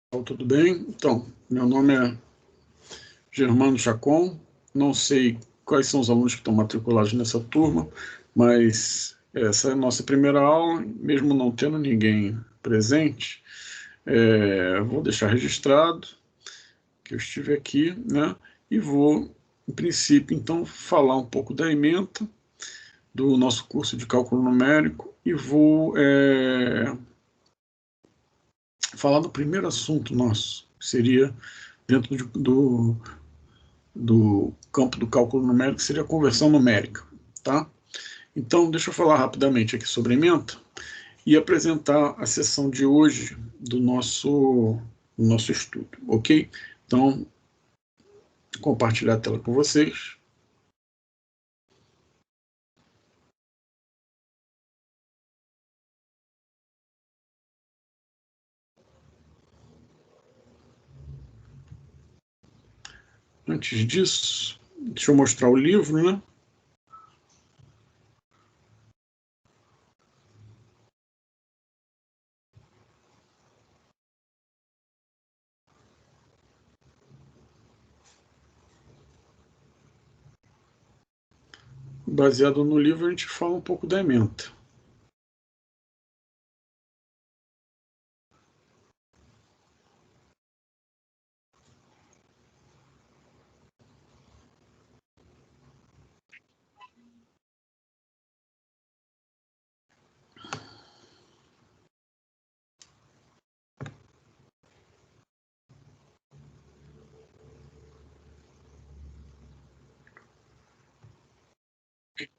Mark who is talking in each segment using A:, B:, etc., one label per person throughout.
A: Tudo bem? Então, meu nome é Germano Chacon, não sei quais são os alunos que estão matriculados nessa turma, mas essa é a nossa primeira aula, mesmo não tendo ninguém presente, vou deixar registrado que eu estive aqui, né? E vou, em princípio, então, falar um pouco da ementa, do nosso curso de cálculo numérico, e vou falar do primeiro assunto nosso, que seria dentro do campo do cálculo numérico, seria a conversão numérica, tá? Então, deixa eu falar rapidamente aqui sobre a ementa e apresentar a sessão de hoje do nosso estudo, ok? Então, compartilhar a tela com vocês. Antes disso, deixa eu mostrar o livro, né? Baseado no livro, a gente fala um pouco da ementa.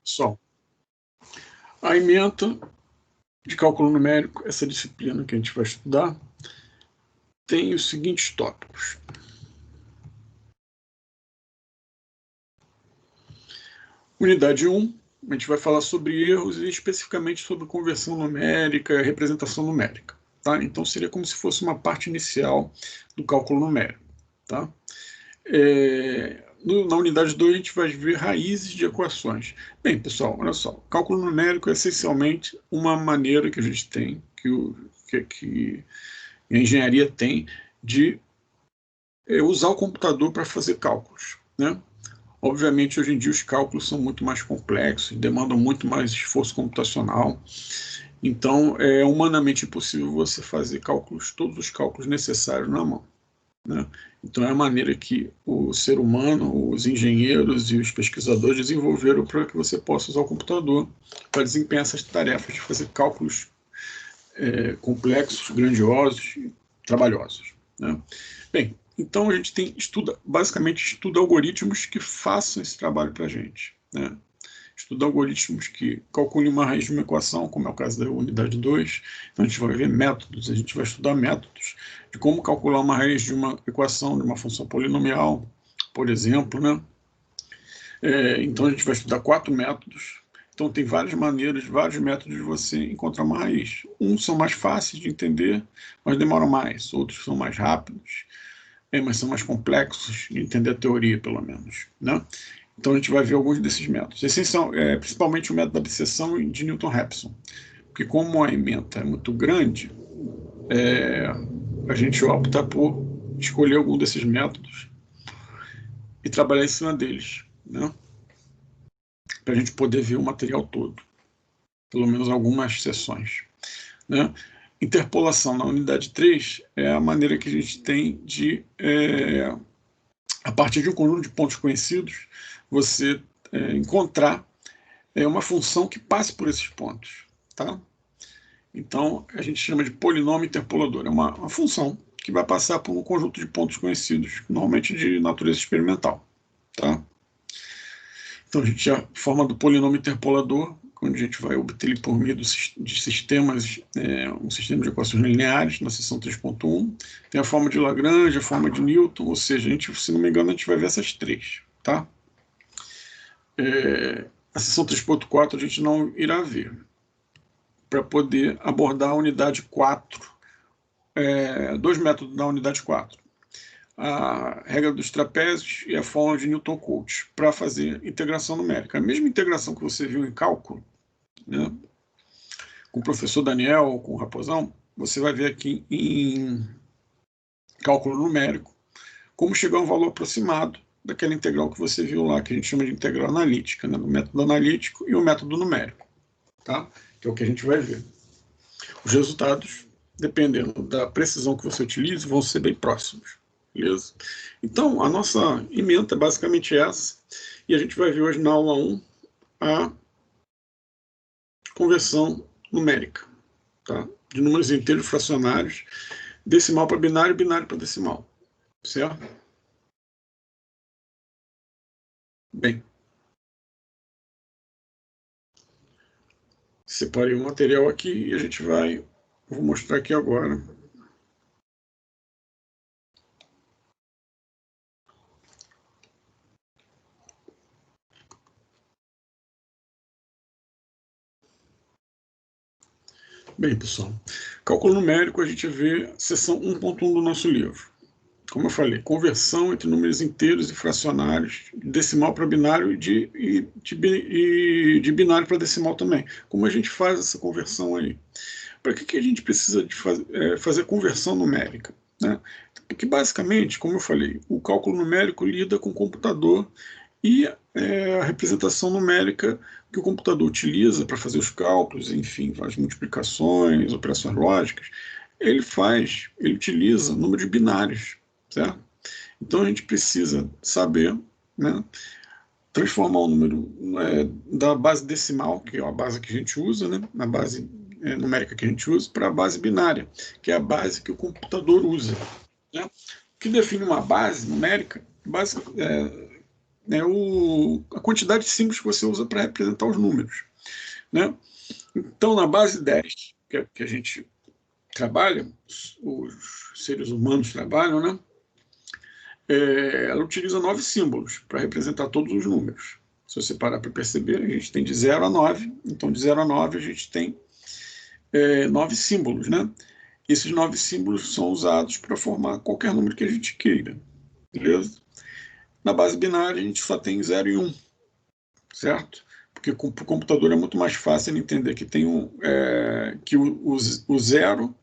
A: Só, a ementa de cálculo numérico, essa disciplina que a gente vai estudar, tem os seguintes tópicos. Unidade 1, a gente vai falar sobre erros e especificamente sobre conversão numérica e representação numérica. Tá? Então, seria como se fosse uma parte inicial do cálculo numérico. Tá? Na unidade 2, a gente vai ver raízes de equações. Bem, pessoal, olha só. Cálculo numérico é essencialmente uma maneira que a gente tem, que a engenharia tem, de usar o computador para fazer cálculos. Né? Obviamente, hoje em dia, os cálculos são muito mais complexos, demandam muito mais esforço computacional. Então, é humanamente impossível você fazer cálculos, todos os cálculos necessários na mão. Né? Então, é a maneira que o ser humano, os engenheiros e os pesquisadores desenvolveram para que você possa usar o computador para desempenhar essas tarefas de fazer cálculos complexos, grandiosos e trabalhosos. Né? Bem, então a gente basicamente estuda algoritmos que façam esse trabalho para a gente. Né? Estuda algoritmos que calculem uma raiz de uma equação, como é o caso da unidade 2. Então a gente vai ver métodos, a gente vai estudar métodos de como calcular uma raiz de uma equação, de uma função polinomial, por exemplo. Né? Então a gente vai estudar 4 métodos. Então tem várias maneiras, vários métodos de você encontrar uma raiz. Uns são mais fáceis de entender, mas demoram mais. Outros são mais rápidos, mas são mais complexos de entender a teoria, pelo menos. Né? Então a gente vai ver alguns desses métodos. Principalmente o método da abscissão de Newton-Raphson. Porque como a ementa é muito grande, a gente opta por escolher algum desses métodos e trabalhar em cima deles. Né? Para a gente poder ver o material todo, pelo menos algumas sessões. Né? Interpolação na unidade 3 é a maneira que a gente tem de, a partir de um conjunto de pontos conhecidos, você encontrar uma função que passe por esses pontos. Tá? Então, a gente chama de polinômio interpolador. É uma função que vai passar por um conjunto de pontos conhecidos, normalmente de natureza experimental. Tá? Então, a gente já forma do polinômio interpolador, onde a gente vai obter ele por meio de sistemas, um sistema de equações lineares, na seção 3.1. Tem a forma de Lagrange, a forma de Newton, ou seja, se não me engano, a gente vai ver essas três. Tá? A seção 3.4 a gente não irá ver, para poder abordar a unidade 4, dois métodos da unidade 4. A regra dos trapézios e a fórmula de Newton-Cotes para fazer integração numérica. A mesma integração que você viu em cálculo, né, com o professor Daniel ou com o Raposão, você vai ver aqui cálculo numérico, como chegar a um valor aproximado daquela integral que você viu lá, que a gente chama de integral analítica, né? O método analítico e o método numérico, tá? Que é o que a gente vai ver. Os resultados, dependendo da precisão que você utilize, vão ser bem próximos, beleza? Então, a nossa ementa é basicamente essa, e a gente vai ver hoje na aula 1 a conversão numérica, tá? De números inteiros fracionários, decimal para binário, binário para decimal, certo? Bem, separei o material aqui e a gente vou mostrar aqui agora. Bem, pessoal, cálculo numérico a gente vê seção 1.1 do nosso livro. Como eu falei, conversão entre números inteiros e fracionários, de decimal para binário e de binário para decimal também. Como a gente faz essa conversão aí? Para que a gente precisa de fazer conversão numérica, né? Porque, basicamente, como eu falei, o cálculo numérico lida com o computador e a representação numérica que o computador utiliza para fazer os cálculos, enfim, as multiplicações, operações lógicas, ele utiliza números binários, certo? Então a gente precisa saber, né, transformar o número da base decimal, que é a base que a gente usa, né, na base numérica que a gente usa, para a base binária, que é a base que o computador usa, né? O que define uma base numérica, a quantidade de símbolos que você usa para representar os números, né? Então, na base 10, que a gente trabalha, os seres humanos trabalham, né? Ela utiliza 9 símbolos para representar todos os números. Se você parar para perceber, a gente tem de 0 a 9, então de 0 a 9 a gente tem 9 símbolos, né? Esses 9 símbolos são usados para formar qualquer número que a gente queira, beleza? Na base binária a gente só tem 0 e 1, certo? Porque para o computador é muito mais fácil ele entender que tem que o 0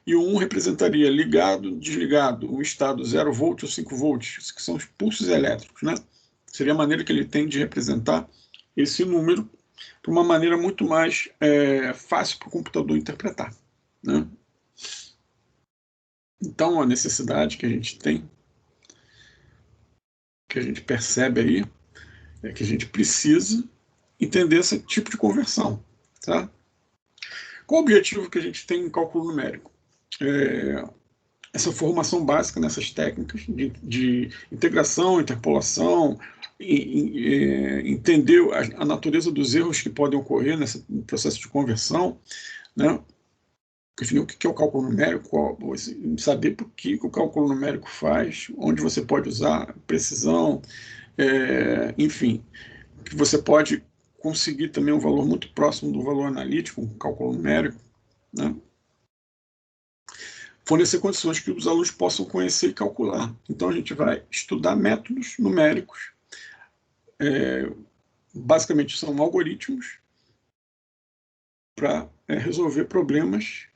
A: e o 1 representaria ligado, desligado, o estado 0 volt ou 5 volts, que são os pulsos elétricos, né? Seria a maneira que ele tem de representar esse número de uma maneira muito mais fácil para o computador interpretar, né? Então, a necessidade que a gente tem, que a gente percebe aí, é que a gente precisa entender esse tipo de conversão, tá? Qual o objetivo que a gente tem em cálculo numérico? Essa formação básica nessas técnicas de integração, interpolação, entender a natureza dos erros que podem ocorrer nesse processo de conversão, né? Definir o que é o cálculo numérico, saber por que o cálculo numérico faz, onde você pode usar, precisão, enfim, que você pode conseguir também um valor muito próximo do valor analítico, um cálculo numérico, né? Fornecer condições que os alunos possam conhecer e calcular. Então, a gente vai estudar métodos numéricos, basicamente são algoritmos, para resolver problemas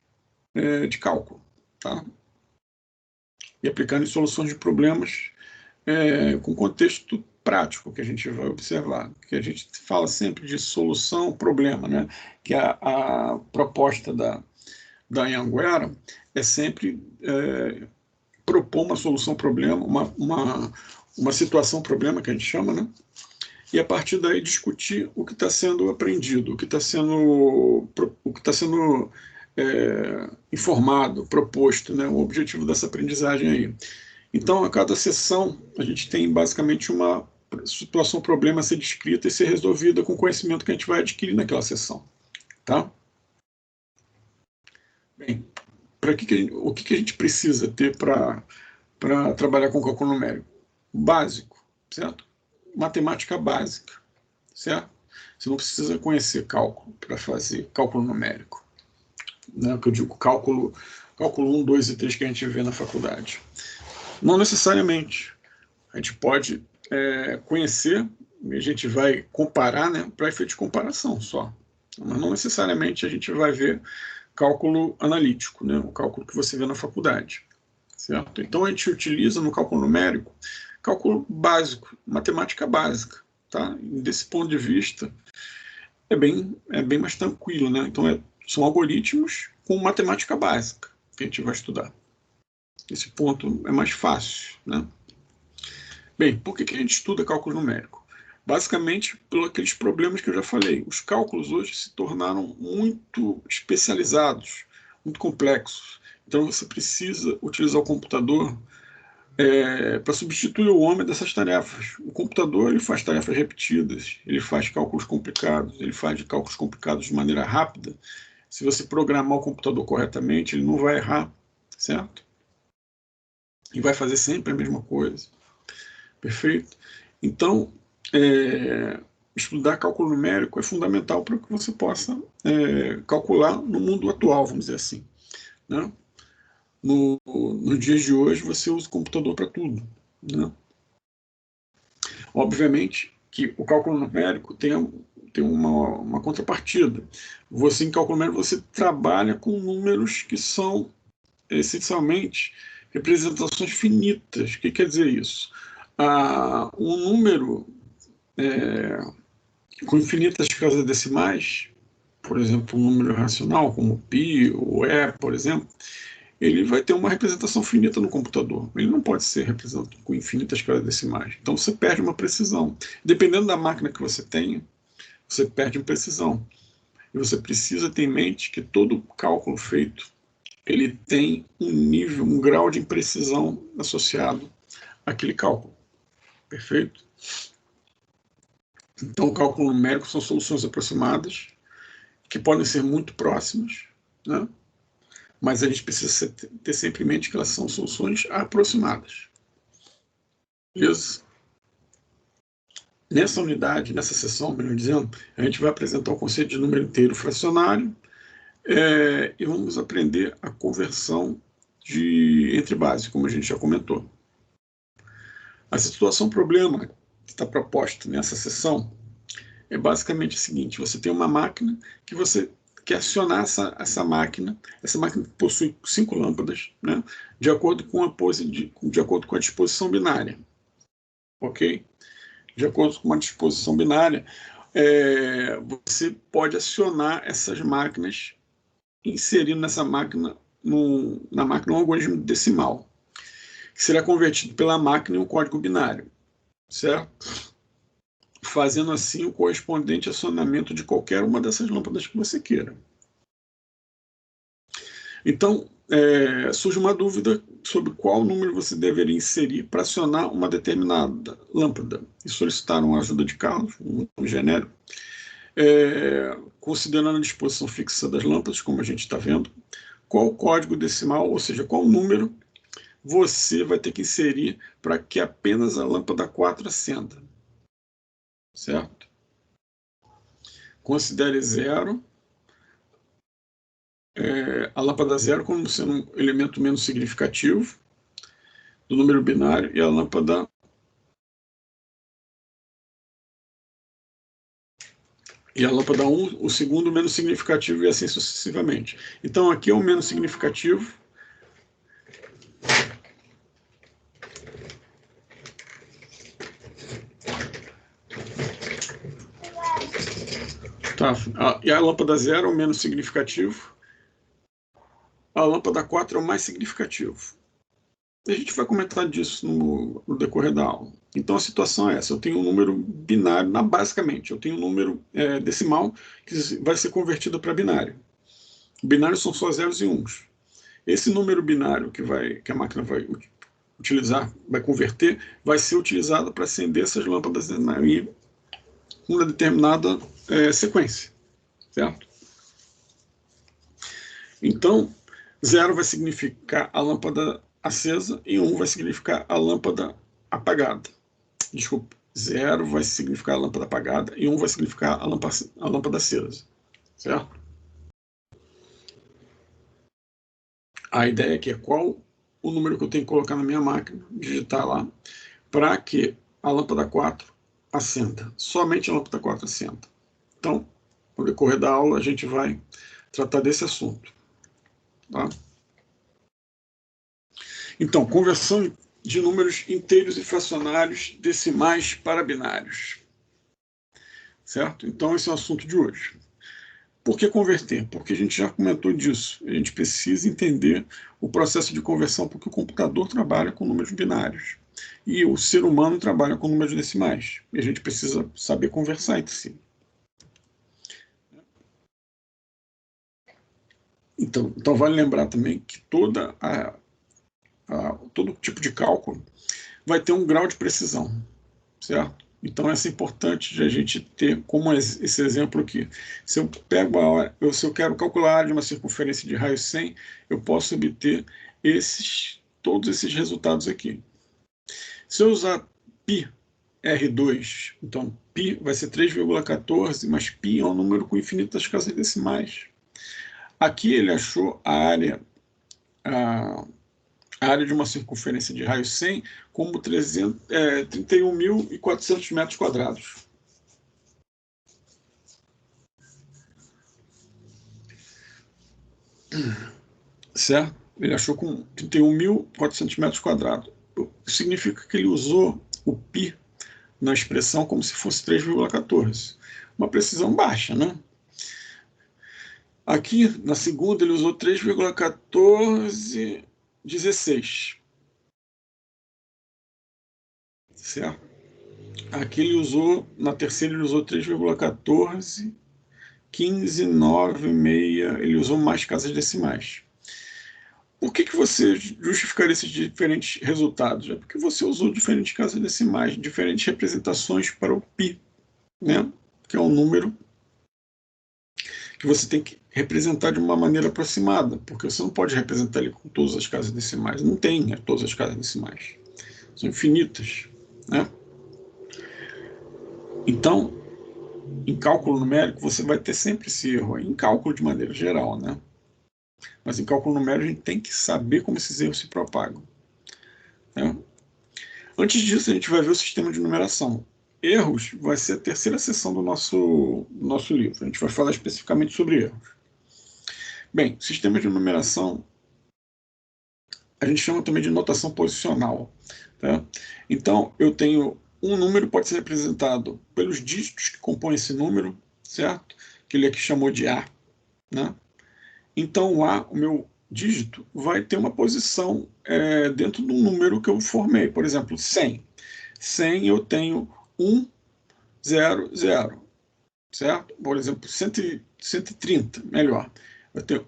A: de cálculo, tá? E aplicando em soluções de problemas com contexto prático que a gente vai observar, que a gente fala sempre de solução-problema, né? Que a proposta da Anhanguera é sempre propor uma solução-problema, uma situação-problema que a gente chama, né? E a partir daí discutir o que está sendo aprendido, o que está sendo informado, proposto, né? O objetivo dessa aprendizagem aí. Então, a cada sessão, a gente tem basicamente uma situação-problema a ser descrita e ser resolvida com o conhecimento que a gente vai adquirir naquela sessão, tá? Bem, o que a gente precisa ter para trabalhar com cálculo numérico? Básico, certo? Matemática básica, certo? Você não precisa conhecer cálculo para fazer cálculo numérico, né? Que eu digo cálculo 1, 2 e 3 que a gente vê na faculdade. Não necessariamente. A gente pode conhecer, a gente vai comparar, né, para efeito de comparação só. Mas não necessariamente a gente vai ver cálculo analítico, né, o cálculo que você vê na faculdade, certo? Então, a gente utiliza no cálculo numérico cálculo básico, matemática básica, tá? E desse ponto de vista, é bem mais tranquilo, né? Então, são algoritmos com matemática básica que a gente vai estudar. Esse ponto é mais fácil, né? Bem, por que a gente estuda cálculo numérico? Basicamente, por aqueles problemas que eu já falei. Os cálculos hoje se tornaram muito especializados, muito complexos. Então, você precisa utilizar o computador para substituir o homem dessas tarefas. O computador ele faz tarefas repetidas, ele faz cálculos complicados, ele faz cálculos complicados de maneira rápida. Se você programar o computador corretamente, ele não vai errar, certo? E vai fazer sempre a mesma coisa. Perfeito? Então, estudar cálculo numérico é fundamental para que você possa calcular no mundo atual, vamos dizer assim, né? Nos dias de hoje, você usa o computador para tudo, né? Obviamente que o cálculo numérico tem uma contrapartida. Você, em cálculo numérico, você trabalha com números que são, essencialmente, representações finitas. O que quer dizer isso? Um número com infinitas casas decimais, por exemplo, um número racional, como π ou e, por exemplo, ele vai ter uma representação finita no computador. Ele não pode ser representado com infinitas casas decimais. Então você perde uma precisão. Dependendo da máquina que você tenha, você perde em precisão. E você precisa ter em mente que todo cálculo feito, ele tem um nível, um grau de imprecisão associado àquele cálculo. Perfeito? Então, o cálculo numérico são soluções aproximadas, que podem ser muito próximas, né? Mas a gente precisa ter sempre em mente que elas são soluções aproximadas. Beleza? Nessa unidade, nessa sessão, melhor dizendo, a gente vai apresentar o conceito de número inteiro fracionário e vamos aprender a conversão entre bases, como a gente já comentou. A situação problema que está proposta nessa sessão é basicamente o seguinte: você tem uma máquina que você quer acionar essa máquina possui 5 lâmpadas, né, de acordo com a disposição binária. Ok? De acordo com uma disposição binária, você pode acionar essas máquinas, inserindo nessa máquina, na máquina um algoritmo decimal, que será convertido pela máquina em um código binário, certo? Fazendo assim o correspondente acionamento de qualquer uma dessas lâmpadas que você queira. Então, surge uma dúvida sobre qual número você deveria inserir para acionar uma determinada lâmpada. E solicitaram a ajuda de Carlos, um nome genérico, considerando a disposição fixa das lâmpadas, como a gente está vendo, qual código decimal, ou seja, qual número você vai ter que inserir para que apenas a lâmpada 4 acenda. Certo? Considere 0, a lâmpada 0 como sendo um elemento menos significativo do número binário e a lâmpada e a lâmpada 1, o segundo menos significativo, e assim sucessivamente. Então, aqui é o menos significativo. Tá. E a lâmpada 0 é o menos significativo. A lâmpada 4 é o mais significativo. A gente vai comentar disso no decorrer da aula. Então, a situação é essa. Eu tenho um número binário, basicamente, eu tenho um número decimal que vai ser convertido para binário. Binário são só zeros e uns. Esse número binário que a máquina vai utilizar, vai converter, vai ser utilizado para acender essas lâmpadas em uma determinada sequência. Certo? Então, 0 vai significar a lâmpada acesa e 1 vai significar a lâmpada apagada. Desculpa, 0 vai significar a lâmpada apagada e 1 vai significar a lâmpada acesa. Certo? A ideia aqui é qual o número que eu tenho que colocar na minha máquina, digitar lá, para que a lâmpada 4 acenda. Somente a lâmpada 4 acenda. Então, no decorrer da aula, a gente vai tratar desse assunto. Tá? Então, conversão de números inteiros e fracionários decimais para binários. Certo? Então, esse é o assunto de hoje. Por que converter? Porque a gente já comentou disso. A gente precisa entender o processo de conversão, porque o computador trabalha com números binários e o ser humano trabalha com números decimais. E a gente precisa saber conversar entre si. Então vale lembrar também que todo tipo de cálculo vai ter um grau de precisão, certo? Então, é importante de a gente ter, como esse exemplo aqui. Se eu se eu quero calcular a área de uma circunferência de raio 100, eu posso obter todos esses resultados aqui. Se eu usar π R2, então π vai ser 3,14, mas π é um número com infinitas casas decimais. Aqui ele achou a área de uma circunferência de raio 100 como 31.400 metros quadrados. Certo? Ele achou com 31.400 metros quadrados. Significa que ele usou o π na expressão como se fosse 3,14. Uma precisão baixa, né? Aqui, na segunda, ele usou 3,1416. Certo? Aqui ele usou, na terceira ele usou 3,14, 15, 9, meia, ele usou mais casas decimais. Por que você justificaria esses diferentes resultados? É porque você usou diferentes casas decimais, diferentes representações para o π, né? Que é um número que você tem que representar de uma maneira aproximada, porque você não pode representar ele com todas as casas decimais. Não tem, né, todas as casas decimais. São infinitas, né? Então, em cálculo numérico, você vai ter sempre esse erro, em cálculo de maneira geral, né? Mas em cálculo numérico, a gente tem que saber como esses erros se propagam, né? Antes disso, a gente vai ver o sistema de numeração. Erros vai ser a terceira seção do nosso livro. A gente vai falar especificamente sobre erros. Bem, sistema de numeração a gente chama também de notação posicional. Tá? Então, eu tenho um número pode ser representado pelos dígitos que compõem esse número, certo? Que ele aqui chamou de A. Né? Então, o meu dígito, vai ter uma posição dentro do número que eu formei. Por exemplo, 100. 100 eu tenho 1, 0, 0. Certo? Por exemplo, 130, melhor. Eu tenho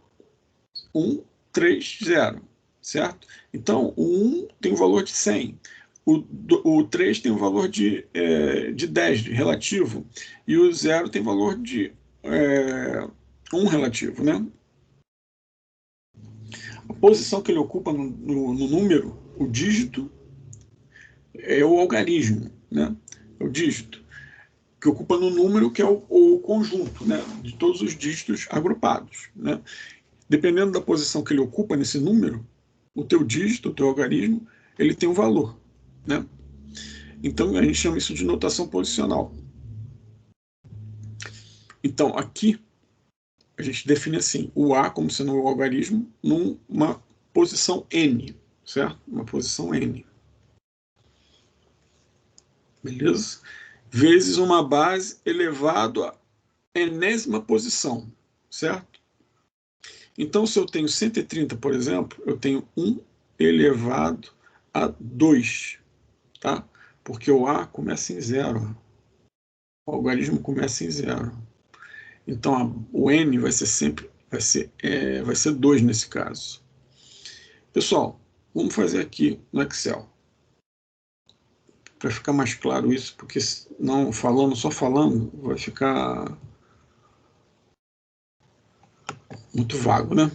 A: 1, 3, 0. Certo? Então, o 1 tem o valor de 100. O 3 tem o valor de 10, de relativo. E o 0 tem valor de 1 relativo. Né? A posição que ele ocupa no número, o dígito, é o algarismo. Né? É o dígito que ocupa no número, que é o conjunto, né, de todos os dígitos agrupados. Né? Dependendo da posição que ele ocupa nesse número, o teu dígito, o teu algarismo, ele tem um valor. Né? Então, a gente chama isso de notação posicional. Então, aqui, a gente define assim, o A como sendo o algarismo numa posição N, certo? Uma posição N. Beleza? Vezes uma base elevado à enésima posição, certo? Então, se eu tenho 130, por exemplo, eu tenho 1 elevado a 2, tá? Porque o A começa em 0. O algarismo começa em 0. Então, o N vai ser sempre, vai ser 2 nesse caso. Pessoal, vamos fazer aqui no Excel. Para ficar mais claro isso, porque não falando, só falando, vai ficar muito vago, né?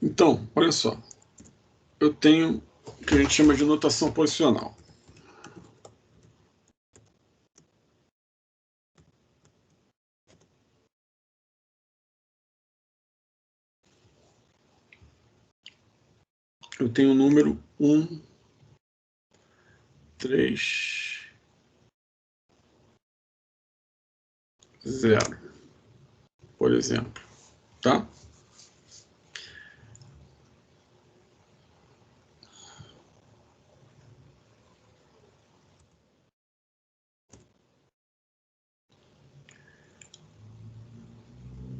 A: Então, olha só. Eu tenho o que a gente chama de notação posicional. Eu tenho o número 1, 3, 0, por exemplo, tá?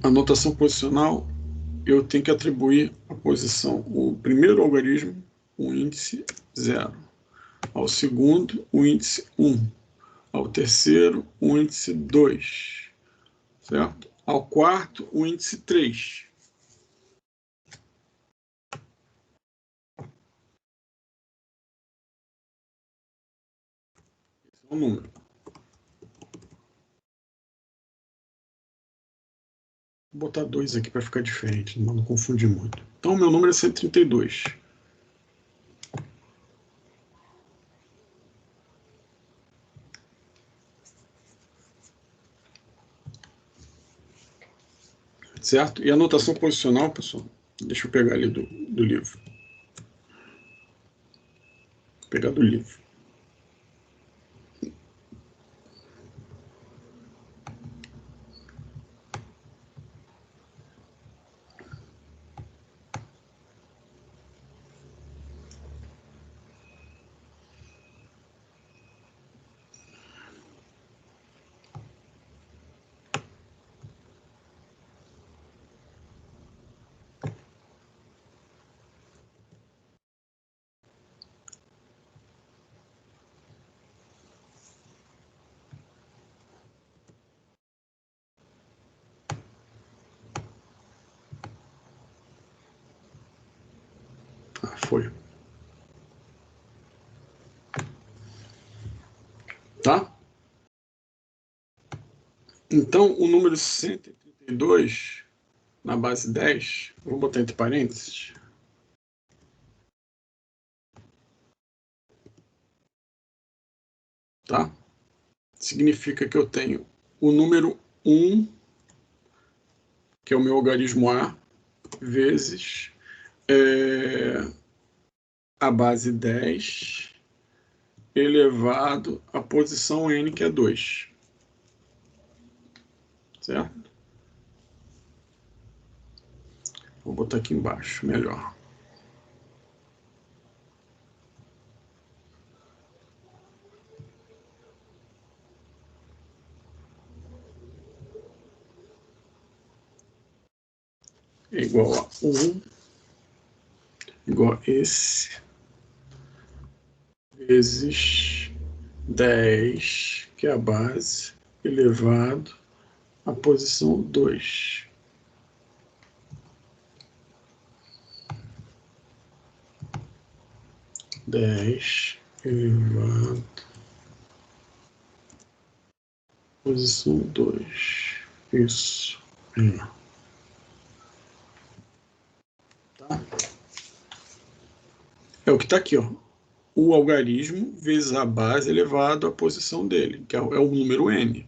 A: A notação posicional, eu tenho que atribuir a posição, o primeiro algarismo, o índice 0, ao segundo, o índice 1, ao terceiro, o índice 2, certo? Ao quarto, o índice 3. Esse é o número. Vou botar 2 aqui para ficar diferente, não confundir muito. Então, meu número é 132. Certo? E a notação posicional, pessoal, deixa eu pegar ali do livro. Vou pegar do livro. Foi. Tá? Então, o número 132, na base 10, vou botar entre parênteses. Tá? Significa que eu tenho o número 1, que é o meu algarismo A, vezes a base 10 elevado à posição n, que é 2. Certo? Vou botar aqui embaixo, melhor. É igual a 1, igual a esse, vezes 10, que é a base, elevado à posição 2. Elevado à posição 2. Isso. Tá? É o que está aqui, ó. O algarismo vezes a base elevado à posição dele, que é o número n.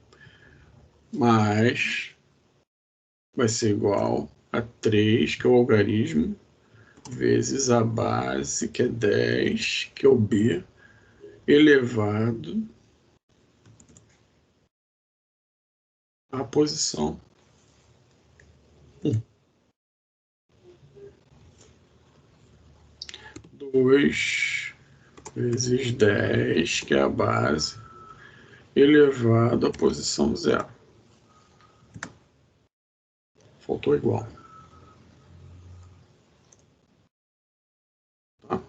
A: Mas vai ser igual a 3, que é o algarismo, vezes a base, que é 10, que é o b, elevado à posição 1. 2 vezes 10, que é a base, elevado à posição 0. Faltou igual. Tá?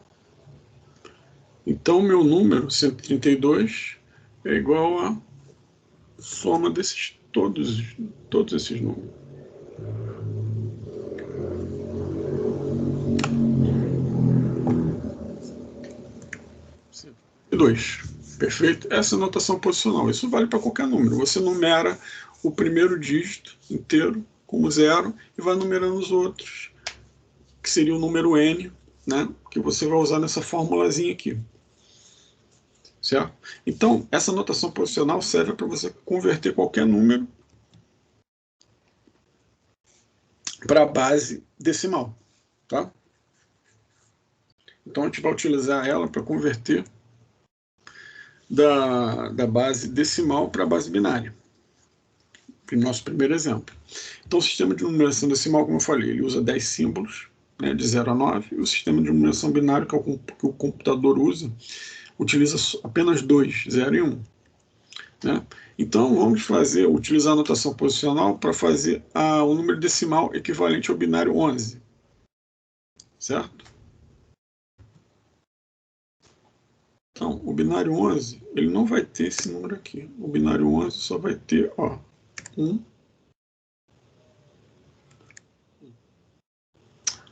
A: Então, meu número, 132, é igual a soma desses todos esses números. E 2. Perfeito? Essa é a notação posicional. Isso vale para qualquer número. Você numera o primeiro dígito inteiro como 0 e vai numerando os outros que seria o número n, né, que você vai usar nessa formulazinha aqui. Certo? Então, essa notação posicional serve para você converter qualquer número para a base decimal. Tá? Então, a gente vai utilizar ela para converter da base decimal para a base binária. Foi o nosso primeiro exemplo. Então, o sistema de numeração decimal, como eu falei, ele usa 10 símbolos, né, de 0 a 9. E o sistema de numeração binário, que o computador usa, utiliza apenas 2, 0 e 1. Né? Então, vamos utilizar a notação posicional para fazer o número decimal equivalente ao binário 11. Certo? Então, o binário 11, ele não vai ter esse número aqui. O binário 11 só vai ter, 1.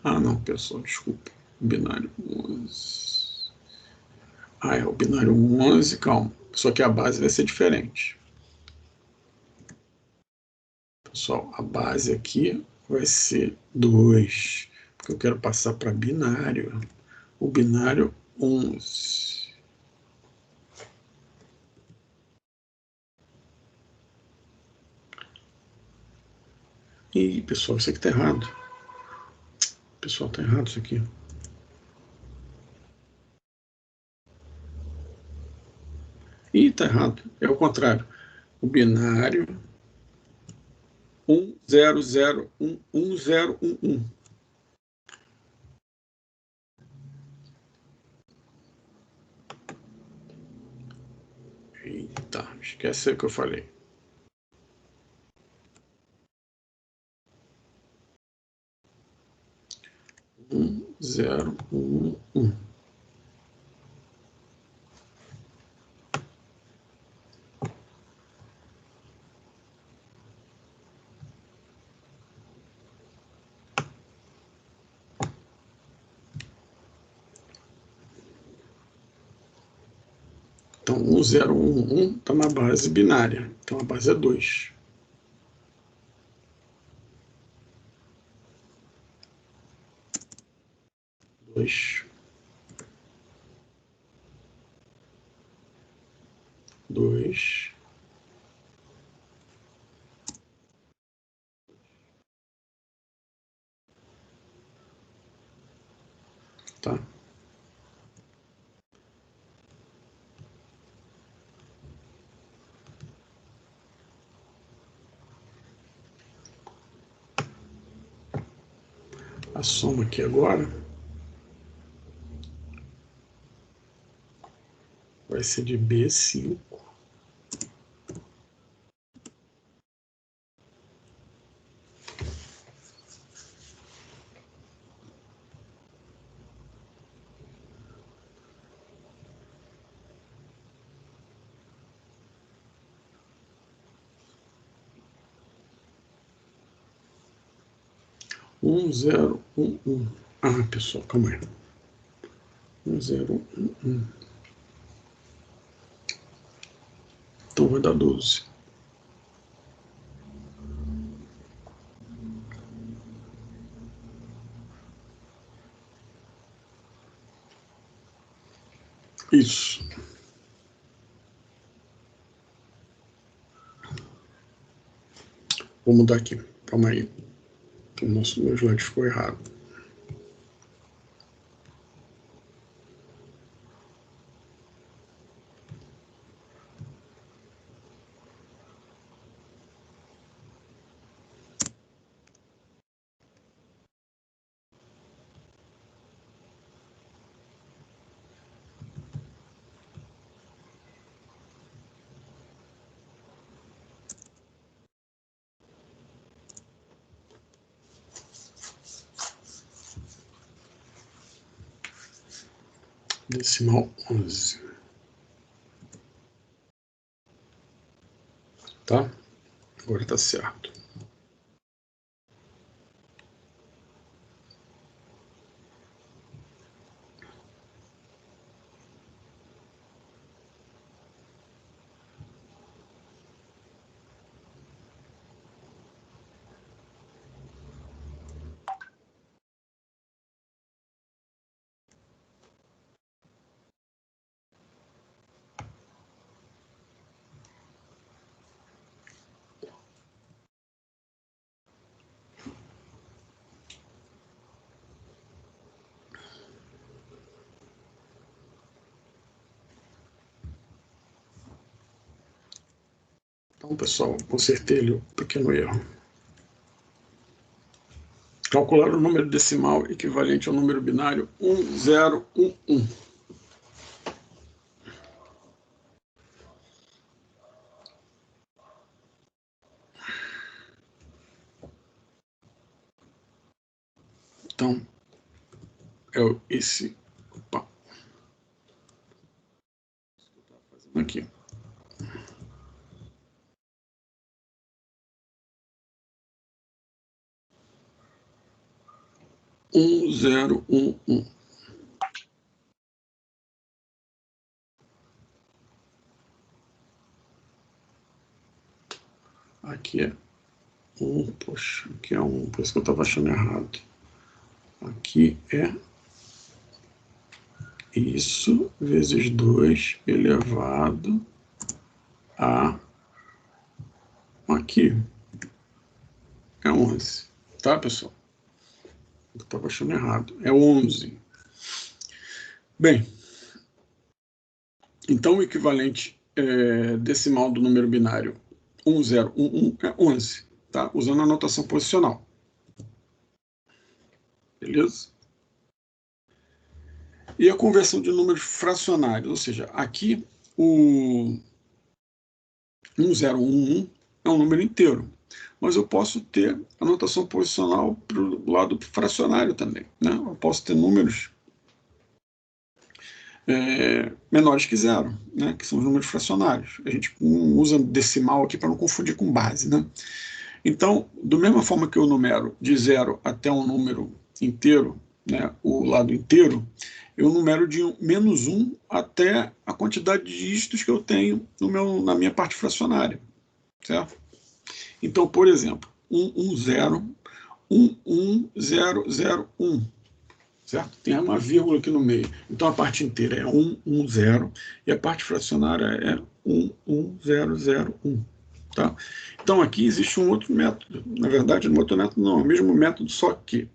A: Não, pessoal, desculpa. O binário 11. É o binário 11, calma. Só que a base vai ser diferente. Pessoal, a base aqui vai ser 2, porque eu quero passar para binário. O binário 11. Ih, pessoal, isso aqui está errado. Pessoal, está errado isso aqui. Ih, está errado. É o contrário. O binário 10011011. Eita, esquece o que eu falei. 1011. Então, 1011 está na base binária. Então, a base é 2. 2. 2. Tá? A soma aqui agora vai ser de B5. Zero, um. Pessoal, calma aí. 1011. Então vai dar 12. Isso. Vou mudar aqui. Calma aí. Meu slide ficou errado. Decimal 11. Tá? Agora tá certo. Então, pessoal, consertei ali um pequeno erro. Calcular o número decimal equivalente ao número binário 1011. Então, é esse. Opa. Aqui. Zero, um. Aqui é 1, poxa, aqui é 1, por isso que eu estava achando errado. Aqui é isso vezes 2 elevado a aqui é 11, tá, pessoal? Eu estava achando errado, é 11. Bem, então o equivalente decimal do número binário 1011 é 11, tá? Usando a notação posicional. Beleza? E a conversão de números fracionários, ou seja, aqui o 1011 é um número inteiro, mas eu posso ter a notação posicional para o lado fracionário também, né? Eu posso ter números menores que zero, né? Que são os números fracionários. A gente usa decimal aqui para não confundir com base, né? Então, da mesma forma que eu numero de 0 até um número inteiro, né, o lado inteiro, eu numero de menos 1 até a quantidade de dígitos que eu tenho na minha parte fracionária, certo? Então, por exemplo, 110, 11001, certo? Tem uma vírgula aqui no meio. Então, a parte inteira é 110 e a parte fracionária é 11001. Tá? Então, aqui existe um outro método. Na verdade, um outro método não, é o mesmo método, só que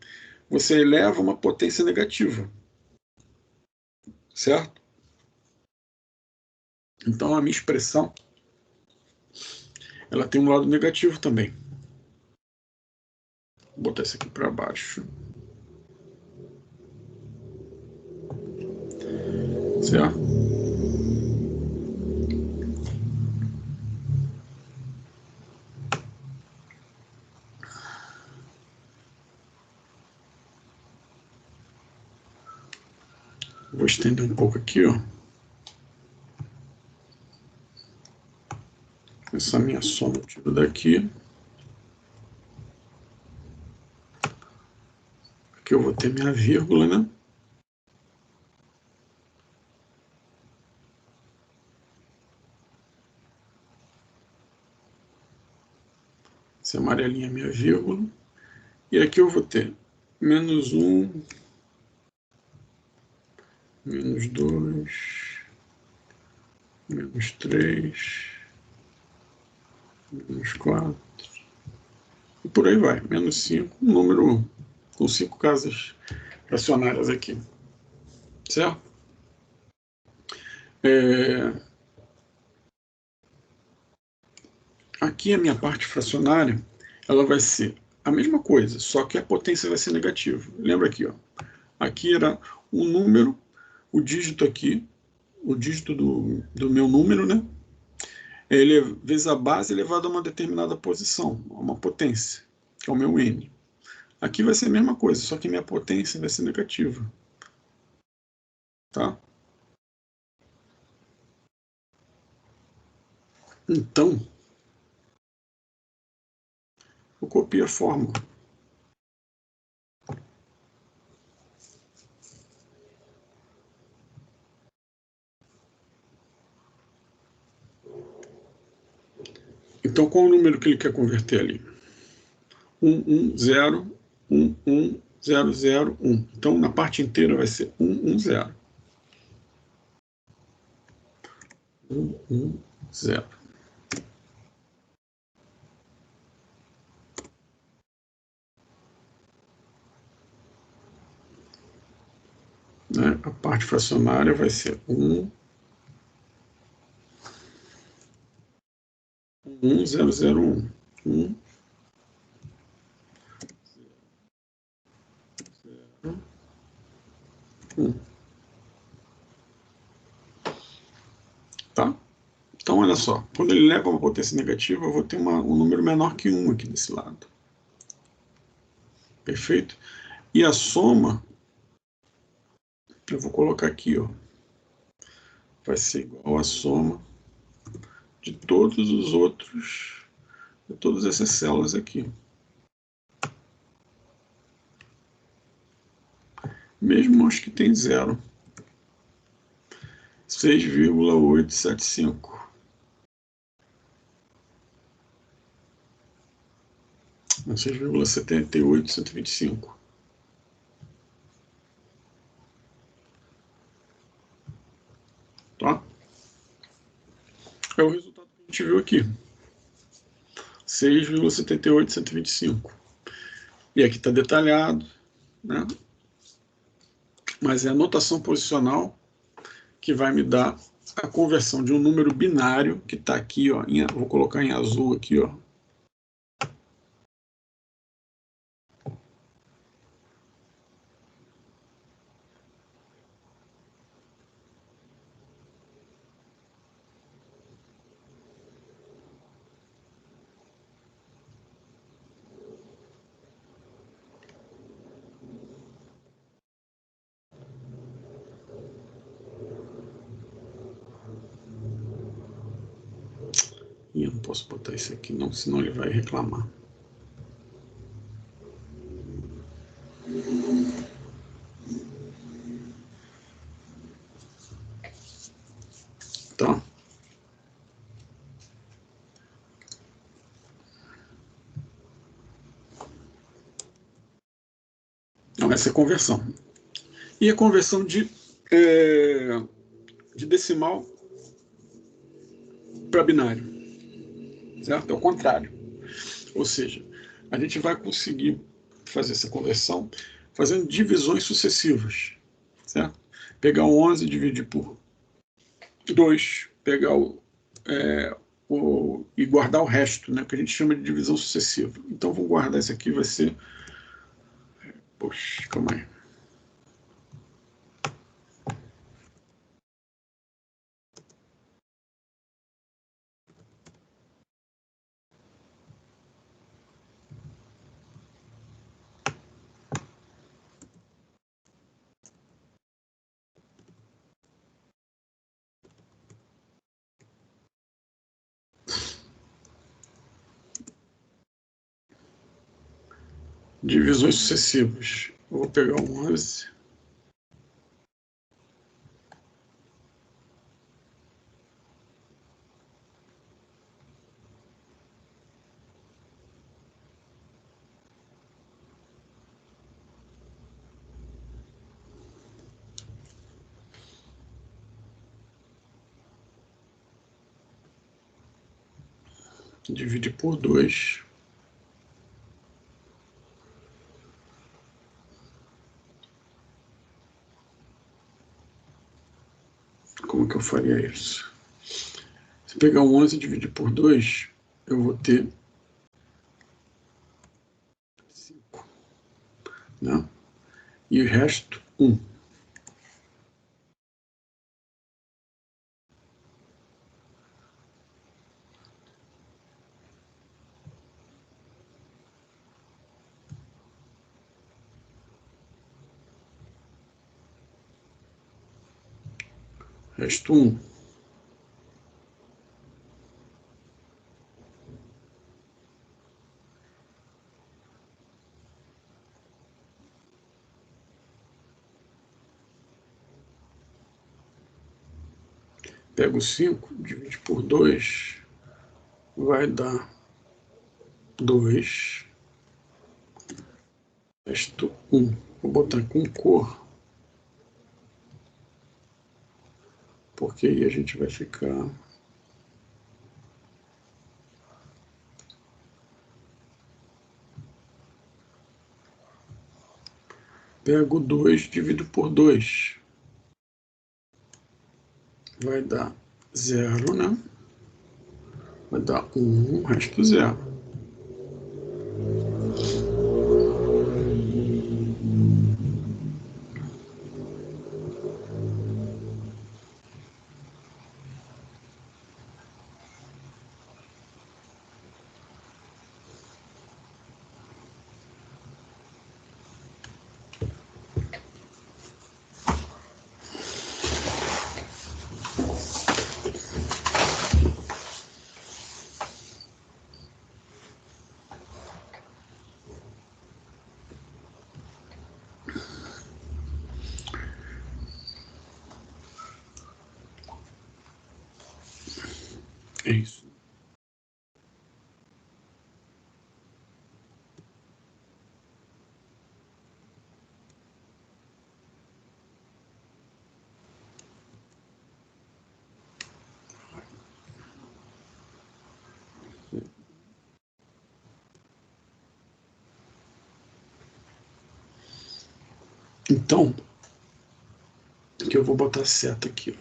A: você eleva uma potência negativa. Certo? Então, a minha expressão ela tem um lado negativo também. Vou botar isso aqui para baixo. Certo? Vou estender um pouco aqui, ó. Essa minha soma eu tiro daqui. Aqui eu vou ter minha vírgula, né? Essa amarelinha é minha vírgula. E aqui eu vou ter menos 1, menos 2, menos 3, menos 4, e por aí vai, menos 5, um número com 5 casas fracionárias aqui, certo? Aqui a minha parte fracionária, ela vai ser a mesma coisa, só que a potência vai ser negativa. Lembra aqui, ó, aqui era um número, o dígito aqui, o dígito do meu número, né? Ele vezes a base elevado a uma determinada posição, a uma potência, que é o meu n. Aqui vai ser a mesma coisa, só que minha potência vai ser negativa. Tá? Então, eu copio a fórmula. Então, qual é o número que ele quer converter ali? 110, 11001. Então, na parte inteira vai ser 110. 110. Né? A parte fracionária vai ser 1, 1001. 1. Tá? Então, olha só, quando ele leva uma potência negativa, eu vou ter um número menor que 1 aqui desse lado. Perfeito? E a soma, eu vou colocar aqui, ó, vai ser igual a soma de todos os outros, de todas essas células aqui. Mesmo as que tem 0. 6,875. 6,78125. Tá? É o resultado que a gente viu aqui. 6,78125. E aqui está detalhado, né? Mas é a notação posicional que vai me dar a conversão de um número binário que está aqui, ó, vou colocar em azul aqui, ó. E eu não posso botar isso aqui não, senão ele vai reclamar. Tá? Então, essa é a conversão. E a conversão de decimal para binário. Certo? É o contrário. Ou seja, a gente vai conseguir fazer essa conversão fazendo divisões sucessivas. Certo? Pegar o 11 e dividir por 2, pegar e guardar o resto, né, que a gente chama de divisão sucessiva. Então, vou guardar isso aqui, vai ser... Poxa, calma aí. Divisões sucessivas. Eu vou pegar o 11. Dividir por 2. Como que eu faria isso? Se pegar o 11 e dividir por 2, eu vou ter 5. Né? E o resto, 1. Resto 1. Pego 5, divide por 2, vai dar 2. Resto 1. Vou botar com cor, porque aí a gente vai ficar... Pego 2, divido por 2. Vai dar 0, né? vai dar 1, resto 0. É isso. Então, que eu vou botar seta aqui.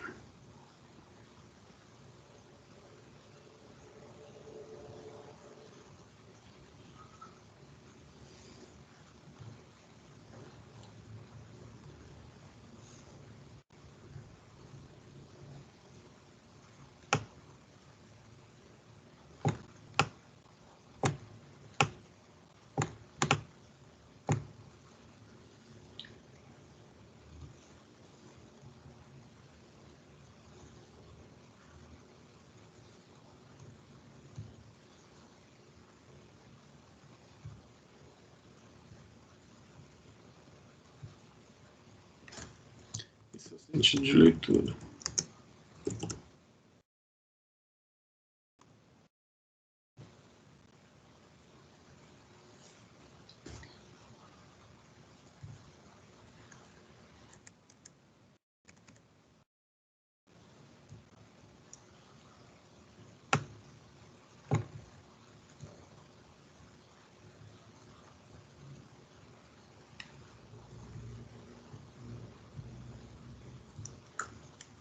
A: Esse é o sentido de leitura.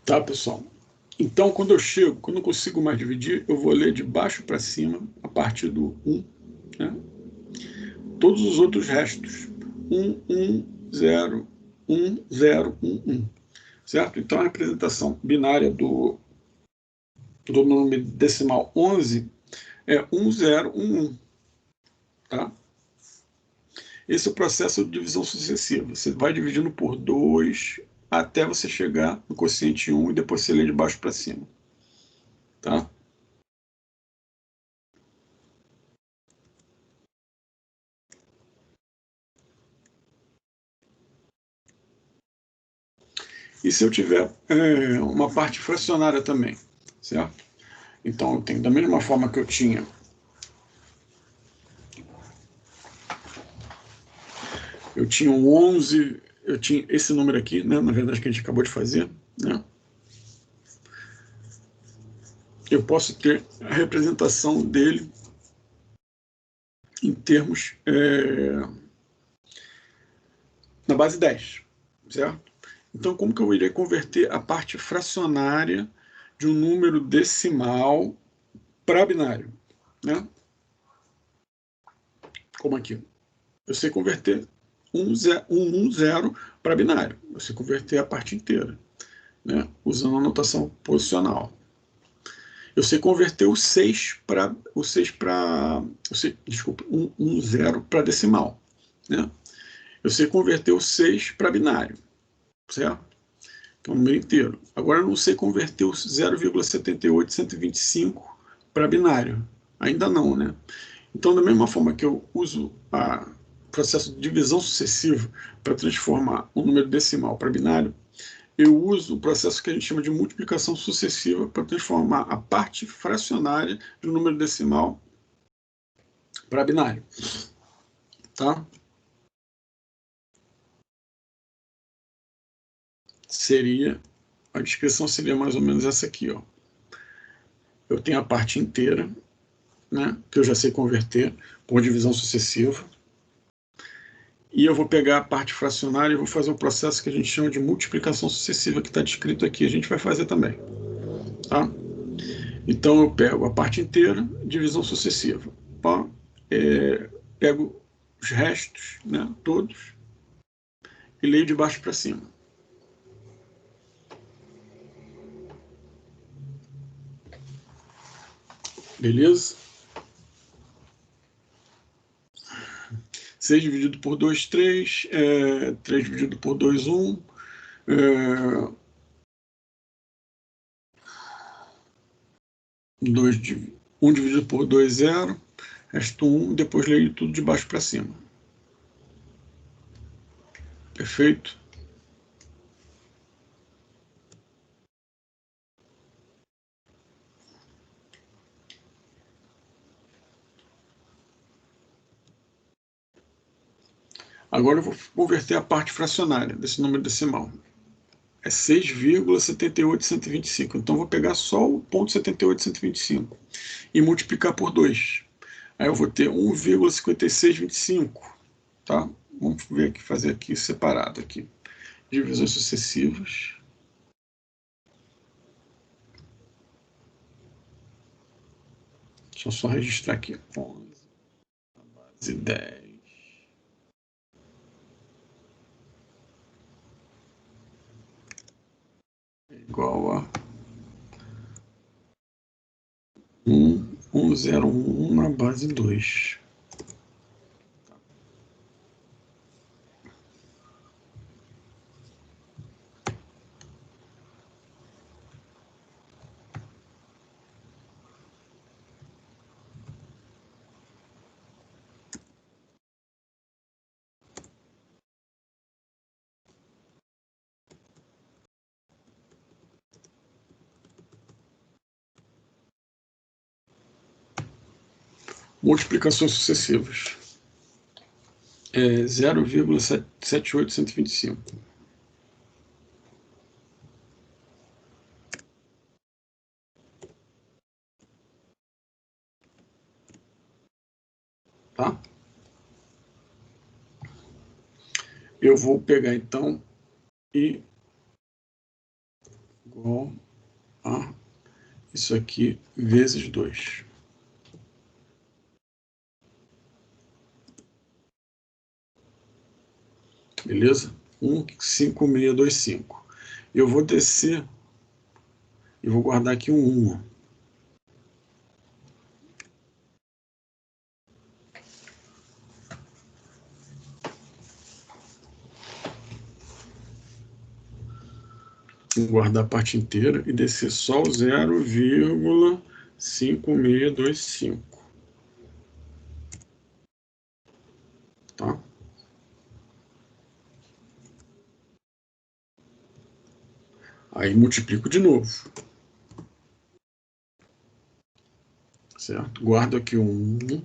A: Tá, pessoal? Então, quando eu consigo mais dividir, eu vou ler de baixo para cima, a partir do 1, né? Todos os outros restos. 1, 1, 0, 1, 0, 1, 1. Certo? Então, a representação binária do número decimal 11 é 1, 0, 1, 1. Tá? Esse é o processo de divisão sucessiva. Você vai dividindo por 2 até você chegar no quociente 1 e depois você lê de baixo para cima. Tá? E se eu tiver uma parte fracionária também, certo? Então, eu tenho, da mesma forma que eu tinha um 11, eu tinha esse número aqui, né, na verdade, que a gente acabou de fazer, né? Eu posso ter a representação dele em termos na base 10, certo? Então, como que eu irei converter a parte fracionária de um número decimal para binário, né? Como aqui. Eu sei converter 1, 0 para binário. Eu sei converter a parte inteira, né? Usando a notação posicional. Eu sei converter o 6 para 0 para decimal, né? Eu sei converter o 6 para binário, certo? Então, o número inteiro. Agora, eu não sei converter o 0,78125 para binário. Ainda não, né? Então, da mesma forma que eu uso o processo de divisão sucessiva para transformar um número decimal para binário, eu uso o processo que a gente chama de multiplicação sucessiva para transformar a parte fracionária de um número decimal para binário. Tá? A descrição seria mais ou menos essa aqui, ó. Eu tenho a parte inteira, né, que eu já sei converter por divisão sucessiva, e eu vou pegar a parte fracionária e vou fazer o processo que a gente chama de multiplicação sucessiva, que está descrito aqui, a gente vai fazer também. Tá? Então, eu pego a parte inteira, divisão sucessiva. Pá, pego os restos, né, todos, e leio de baixo para cima. Beleza? 6 dividido por 2, 3. 3 dividido por 2, 1. 1 dividido por 2, 0. Resto 1. Depois leio tudo de baixo para cima. Perfeito? Agora eu vou converter a parte fracionária desse número decimal. É 6,78125. Então, eu vou pegar só o ponto 78,125 e multiplicar por 2. Aí eu vou ter 1,5625. Tá? Vamos ver aqui, fazer aqui separado aqui. Divisões sucessivas. Deixa eu só registrar aqui. 11, base 10. Igual a 1,101 na base 2. Multiplicações sucessivas. 0,78125. Tá? Eu vou pegar então e igual a isso aqui vezes 2. Beleza? 15625. Eu vou descer e vou guardar aqui um 1. Vou guardar a parte inteira e descer só o 0,5625. Tá? Aí multiplico de novo. Certo? Guardo aqui o 1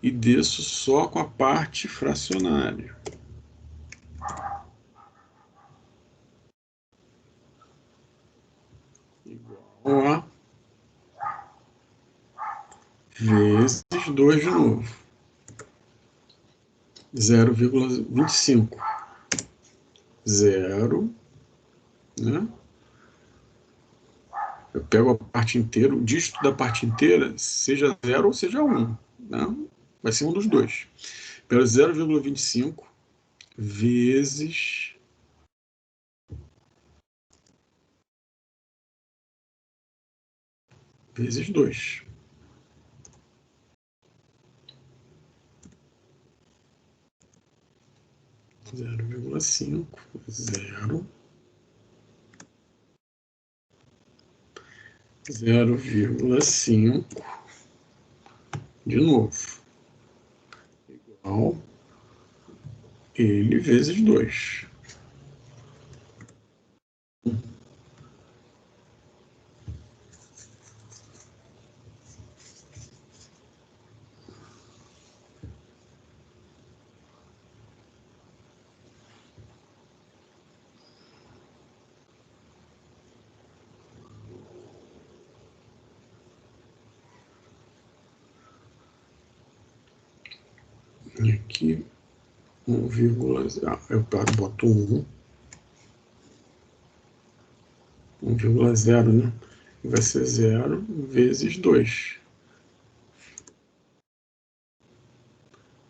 A: e desço só com a parte fracionária. Igual a vezes 2 de novo. 0,25. 0, né? Eu pego a parte inteira, o dígito da parte inteira, seja 0 ou seja 1, né? Vai ser um dos dois. Pelo 0,25 vezes 2. 0,5, 0, 0,5, de novo, igual ele vezes 2. E aqui, 1,0, eu boto 1,0, né? vai ser 0 vezes 2.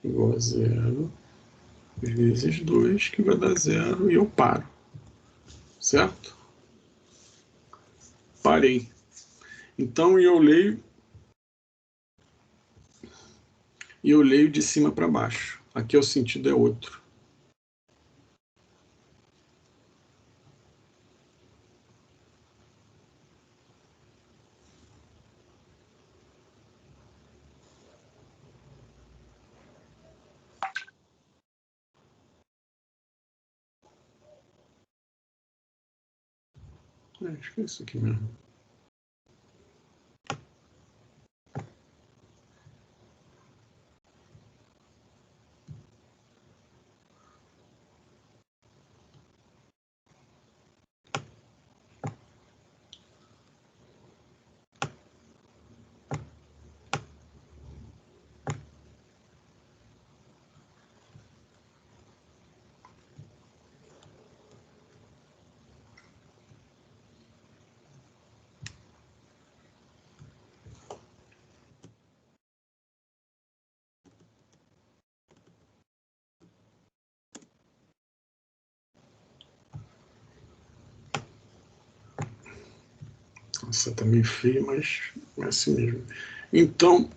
A: Igual a 0 vezes 2, que vai dar 0, e eu paro. Certo? Parei. Então, eu leio de cima para baixo. Aqui o sentido é outro. Acho que é isso aqui mesmo. Nossa, tá meio feio, mas é assim mesmo. Então,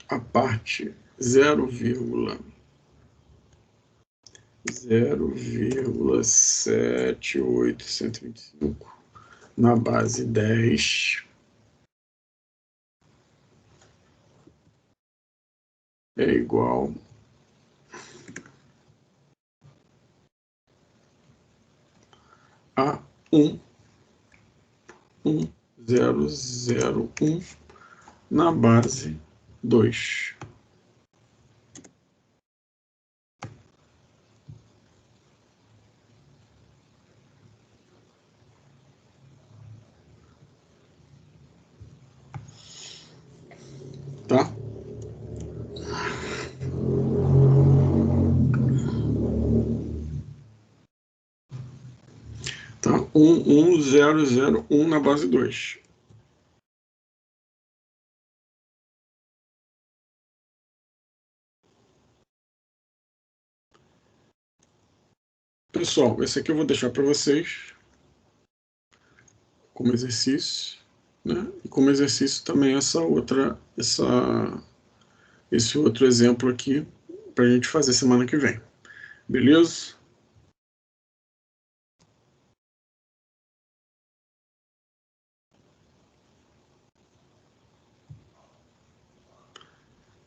A: a parte 0,0,78125 na base 10 é igual a 1,1001 na base 2. Tá? Tá? 1,1001 na base 2. Pessoal, esse aqui eu vou deixar para vocês como exercício, né? E como exercício também esse outro exemplo aqui para a gente fazer semana que vem. Beleza?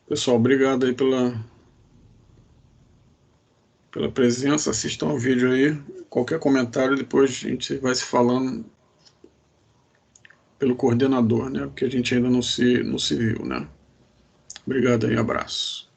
A: Pessoal, obrigado aí pela presença. Assistam ao vídeo aí. Qualquer comentário, depois a gente vai se falando pelo coordenador, né? Porque a gente ainda não se viu, né? Obrigado aí, abraço.